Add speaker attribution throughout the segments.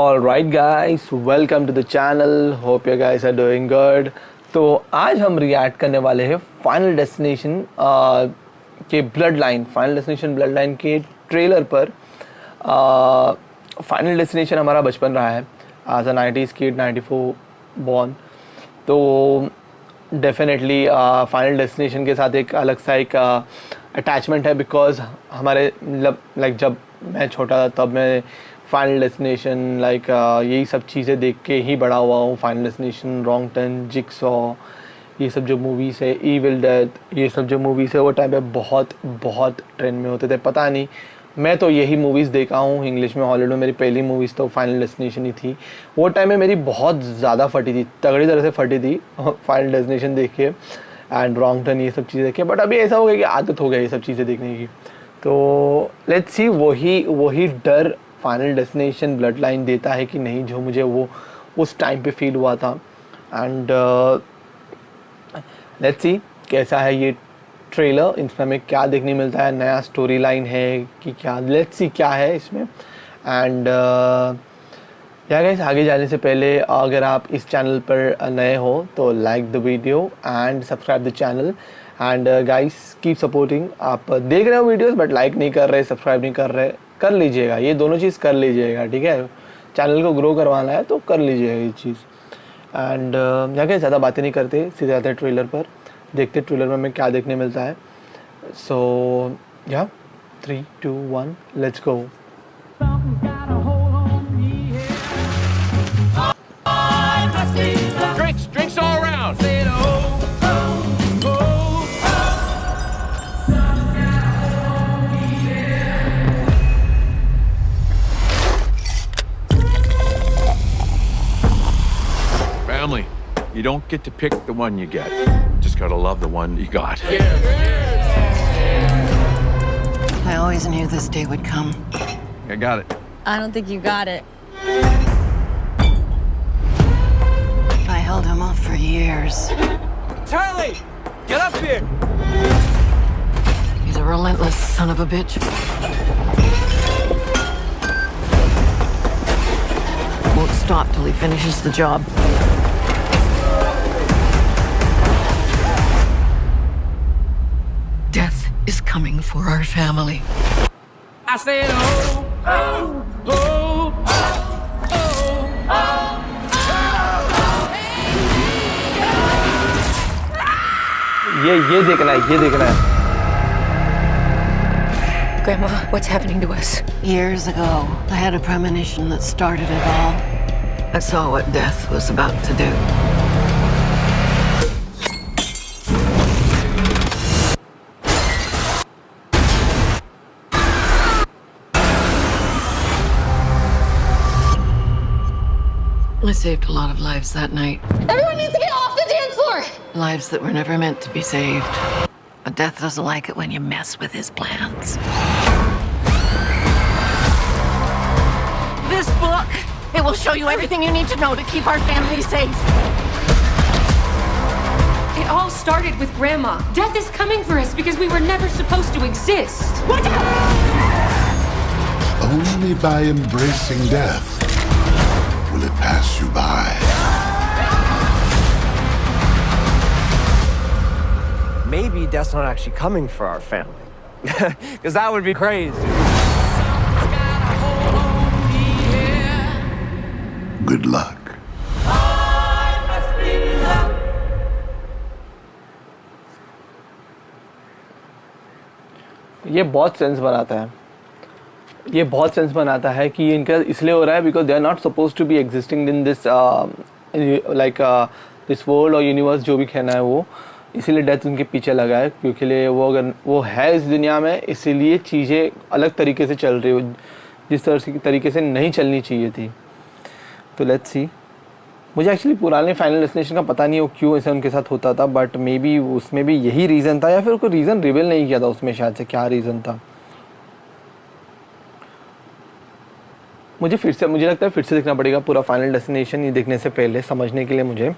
Speaker 1: Alright guys, welcome to the channel. Hope you guys are doing good. तो आज हम react करने वाले हैं फाइनल डेस्टिनेशन के फाइनल डेस्टिनेशन ब्लड लाइन के ट्रेलर पर। फाइनल डेस्टिनेशन हमारा बचपन रहा है as a 90s kid, 94 born. तो डेफिनेटली फाइनल डेस्टिनेशन के साथ एक अलग सा एक अटैचमेंट है, बिकॉज हमारे लाइक जब मैं छोटा था तब मैं फाइनल डेस्टिनेशन यही सब चीज़ें देख के ही बड़ा हुआ हूँ। Final destination, wrong turn, jigsaw, ये सब जो मूवीज़ है, इविल डेथ, ये सब जो मूवीज़ है वो टाइम पे बहुत बहुत ट्रेंड में होते थे। पता नहीं, मैं तो यही मूवीज़ देखा हूँ इंग्लिश में। हॉलीवुड में मेरी पहली मूवीज़ तो फाइनल डेस्टिनेशन ही थी। वो टाइम में मेरी बहुत ज़्यादा फटी थी, तगड़ी तरह से फटी थी फाइनल डेस्टिनेशन देख के एंड रॉन्ग टर्न, ये सब चीज़ें देख के। बट अभी ऐसा हो गया कि आदत हो गया ये सब चीज़ें देखने की। तो लेट्स सी वही डर फाइनल डेस्टिनेशन ब्लड लाइन देता है कि नहीं, जो मुझे वो उस टाइम पे फील हुआ था। एंड लेट्स सी कैसा है ये ट्रेलर, इसमें हमें क्या देखने मिलता है, नया स्टोरी लाइन है कि क्या, लेट्स सी क्या है इसमें। एंड या गाइस, आगे जाने से पहले अगर आप इस चैनल पर नए हो तो like the video and subscribe the channel. And guys keep supporting. आप देख रहे हो वीडियोस बट लाइक नहीं कर रहे, सब्सक्राइब नहीं कर रहे, कर लीजिएगा। ये दोनों चीज़ कर लीजिएगा, ठीक है। चैनल को ग्रो करवाना है तो कर लीजिएगा ये चीज़। एंड क्या ज़्यादा बातें नहीं करते, सीधे आते ट्रेलर पर, देखते ट्रेलर में हमें क्या देखने मिलता है। सो या 3, 2, 1 let's go.
Speaker 2: Drinks all around. Family, you don't get to pick the one you get. Just gotta love the one you got.
Speaker 3: I always knew this day would come.
Speaker 2: I got it.
Speaker 4: I don't think you got it.
Speaker 3: I held him off for years.
Speaker 2: Charlie, get up here.
Speaker 3: He's a relentless son of a bitch. Won't stop till he finishes the job. Death is coming for our family.
Speaker 2: I said, oh, oh, oh,
Speaker 1: ये देखना है, ये देखना है।
Speaker 4: Grandma, what's happening to us?
Speaker 3: Years ago, I had a premonition that started it all. I saw what death was about to do. I saved a lot of lives that night.
Speaker 4: Everyone needs to get off the dance floor!
Speaker 3: Lives that were never meant to be saved. But death doesn't like it when you mess with his plans. This book, it will show you everything you need to know to keep our family safe.
Speaker 5: It all started with Grandma. Death is coming for us because we were never supposed to exist. Watch out!
Speaker 6: Only by embracing death will it pass you by.
Speaker 7: Maybe Death's not actually coming for our family. Because that would be crazy.
Speaker 6: Good luck.
Speaker 1: ये बहुत sense बनाता है, ये बहुत sense बनाता है कि इनका इसलिए हो रहा है because they are not suppose to be existing in this this world और यूनिवर्स, जो भी कहना है वो। इसीलिए डेथ उनके पीछे लगा है, क्योंकि लिए वो अगर वो है इस दुनिया में, इसीलिए चीज़ें अलग तरीके से चल रही हो, जिस तरीके से नहीं चलनी चाहिए थी। तो लेट्स सी। मुझे एक्चुअली पुराने फाइनल डेस्टिनेशन का पता नहीं वो क्यों ऐसा उनके साथ होता था, बट मे बी उसमें भी यही रीज़न था, या फिर कोई रीज़न रिवील नहीं किया था उसमें, शायद से क्या रीज़न था। मुझे लगता है फिर से देखना पड़ेगा पूरा फाइनल डेस्टिनेशन, ये देखने से पहले समझने के लिए मुझे।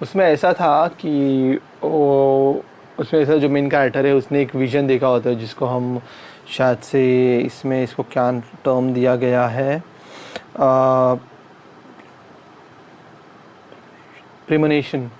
Speaker 1: उसमें ऐसा था कि उसमें ऐसा जो मेन कैरेक्टर है उसने एक विजन देखा होता है जिसको हम शायद से इसमें इसको क्या टर्म दिया गया है, प्रीमोनेशन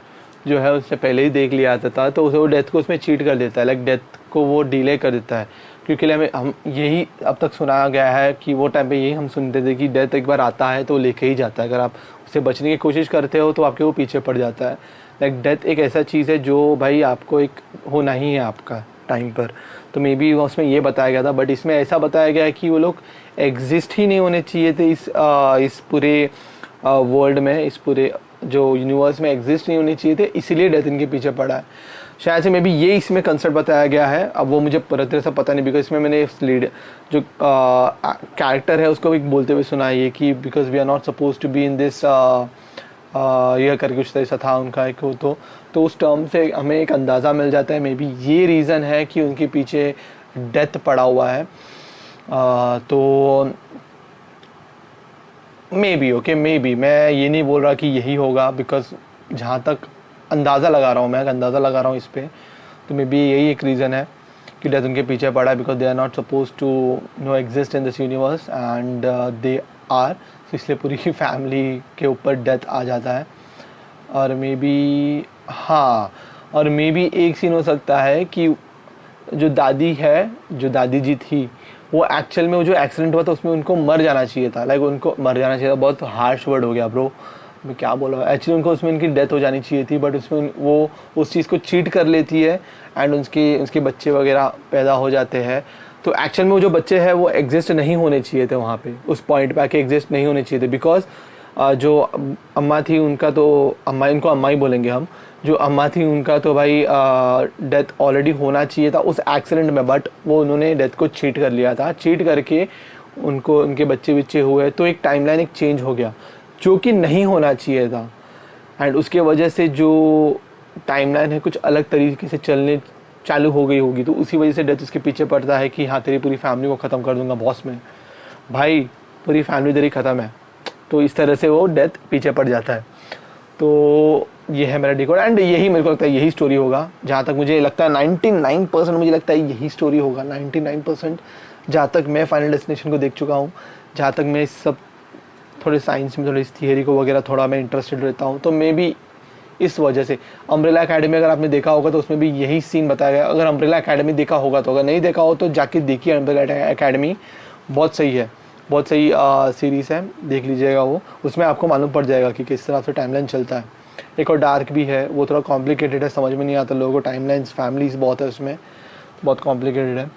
Speaker 1: जो है उसने पहले ही देख लिया था, तो उसे वो डेथ को उसमें चीट कर देता है, लाइक डेथ को वो डिले कर देता है, क्योंकि हम यही अब तक सुनाया गया है कि वो टाइम पे यही हम सुनते थे कि डेथ एक बार आता है तो लेके ही जाता है, अगर आप उससे बचने की कोशिश करते हो तो आपके वो पीछे पड़ जाता है। लाइक डेथ एक ऐसा चीज़ है जो भाई आपको एक होना ही है आपका टाइम पर, तो मे बी उसमें ये बताया गया था, बट इसमें ऐसा बताया गया है कि वो लोग एग्जिस्ट ही नहीं होने चाहिए थे इस पूरे वर्ल्ड में, इस पूरे जो यूनिवर्स में एग्जिस्ट नहीं होने चाहिए थे, इसीलिए डेथ इनके पीछे पड़ा है। शायद से मे बी ये इसमें कंसेप्ट बताया गया है, अब वो मुझे पूरी तरह से पता नहीं, बिकॉज इसमें मैंने लीड जो कैरेक्टर है उसको भी बोलते हुए सुना है ये कि because we are not suppose to be in this यह करके कुछ ऐसा था उनका एक तो उस टर्म से हमें एक अंदाज़ा मिल जाता है, मे बी ये रीज़न है कि उनके पीछे डेथ पड़ा हुआ है। तो मे बी मैं ये नहीं बोल रहा कि यही होगा, बिकॉज जहाँ तक अंदाज़ा लगा रहा हूँ इस पर, तो मे बी यही एक रीज़न है कि डेथ उनके पीछे पड़ा है, because they are not suppose to no exist in this universe and they are, इसलिए पूरी फैमिली के ऊपर डेथ आ जाता है। और मे बी और मे बी एक सीन हो सकता है कि जो दादी जी थी वो एक्चुअल में वो जो एक्सीडेंट हुआ था उसमें उनको मर जाना चाहिए था, लाइक उनको मर जाना चाहिए था, बहुत हार्श वर्ड हो गया ब्रो, मैं क्या बोला, एक्चुअली उनको उसमें उनकी डेथ हो जानी चाहिए थी, बट उसमें वो उस चीज़ को चीट कर लेती है एंड उसके बच्चे वगैरह पैदा हो जाते हैं। तो एक्चुअल में वो जो बच्चे हैं वो एग्जिस्ट नहीं होने चाहिए थे वहाँ पे, उस पॉइंट पे आके एग्जिस्ट नहीं होने चाहिए थे, बिकॉज जो अम्मा थी उनका तो इनको अम्मा ही बोलेंगे हम, जो अम्मा थी उनका तो भाई डेथ ऑलरेडी होना चाहिए था उस एक्सीडेंट में, बट वो उन्होंने डेथ को चीट कर लिया था, चीट करके उनके बच्चे हुए, तो एक टाइमलाइन एक चेंज हो गया जो कि नहीं होना चाहिए था, एंड उसके वजह से जो टाइमलाइन है कुछ अलग तरीके से चलने चालू हो गई होगी, तो उसी वजह से डेथ उसके पीछे पड़ता है कि हाँ तेरी पूरी फैमिली को ख़त्म कर दूंगा बॉस में, भाई पूरी फैमिली तेरी ख़त्म है, तो इस तरह से वो डेथ पीछे पड़ जाता है। तो ये है मेरा डिकोड एंड यही मेरे को लगता है यही स्टोरी होगा, जहाँ तक मुझे लगता है 99% मुझे लगता है यही स्टोरी होगा, 99% जहाँ तक मैं फाइनल डेस्टिनेशन को देख चुका हूँ, जहाँ तक मैं इस सब थोड़े साइंस में थोड़ी इस थियरी को वगैरह थोड़ा मैं इंटरेस्टेड रहता हूँ, तो मे बी इस वजह से अम्ब्रेला एकेडमी अगर आपने देखा होगा तो उसमें भी यही सीन बताया गया, अगर अम्ब्रेला एकेडमी देखा होगा तो, अगर नहीं देखा हो तो जाके देखिए अम्ब्रेला एकेडमी, बहुत सही है, बहुत सही सीरीज़ है, देख लीजिएगा वो, उसमें आपको मालूम पड़ जाएगा कि किस तरह से टाइमलाइन चलता है। एक और डार्क भी है, वो थोड़ा कॉम्प्लिकेटेड है, समझ में नहीं आता लोगों को, टाइमलाइंस फैमिलीज बहुत है उसमें, बहुत कॉम्प्लिकेटेड है।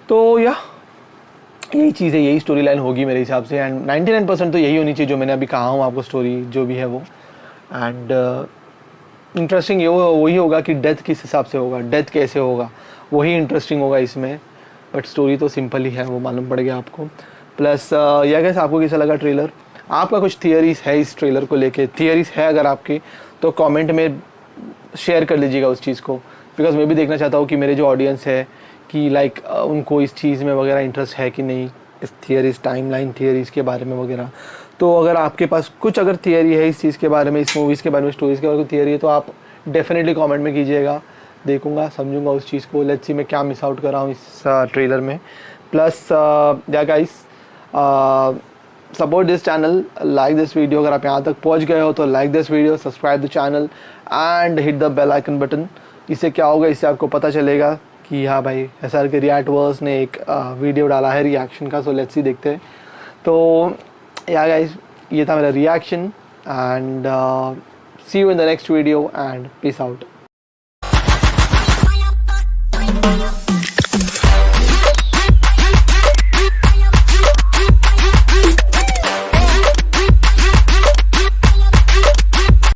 Speaker 1: तो यही चीज़ है, यही स्टोरी लाइन होगी मेरे हिसाब से, एंड 99% तो यही होनी चाहिए जो मैंने अभी कहा हूँ आपको, स्टोरी जो भी है वो। एंड इंटरेस्टिंग ये वही होगा कि डेथ किस हिसाब से होगा, डेथ कैसे होगा, वही इंटरेस्टिंग होगा इसमें, बट स्टोरी तो सिंपल ही है, वो मालूम पड़ गया आपको। प्लस यह कैसे आपको कैसा लगा ट्रेलर, आपका कुछ थियरीज है इस ट्रेलर को लेके, थियरीज है अगर आपकी तो कमेंट में शेयर कर लीजिएगा उस चीज़ को, बिकॉज मैं भी देखना चाहता हूँ कि मेरे जो ऑडियंस है कि लाइक उनको इस चीज़ में वगैरह इंटरेस्ट है कि नहीं, इस थियरीज टाइमलाइन थियरीज़ के बारे में वगैरह। तो अगर आपके पास कुछ अगर थियरी है इस चीज़ के बारे में, इस मूवीज़ के बारे में, स्टोरीज़ के बारे में थियरी है, तो आप डेफिनेटली कमेंट में कीजिएगा, देखूंगा, समझूंगा उस चीज़ को, लेट्स सी मैं क्या मिस आउट कर रहा हूँ इस ट्रेलर में। प्लस या guys support this channel, like this video, अगर आप यहाँ तक पहुँच गए हो तो like this video, subscribe the channel and hit the bell icon button. इससे क्या होगा, इससे आपको पता चलेगा कि हाँ भाई SR के रिएक्टवर्स ने एक वीडियो डाला है रिएक्शन का, सो लेट्स सी देखते हैं। तो या गाइस ये था मेरा reaction and see you in the next video and peace out.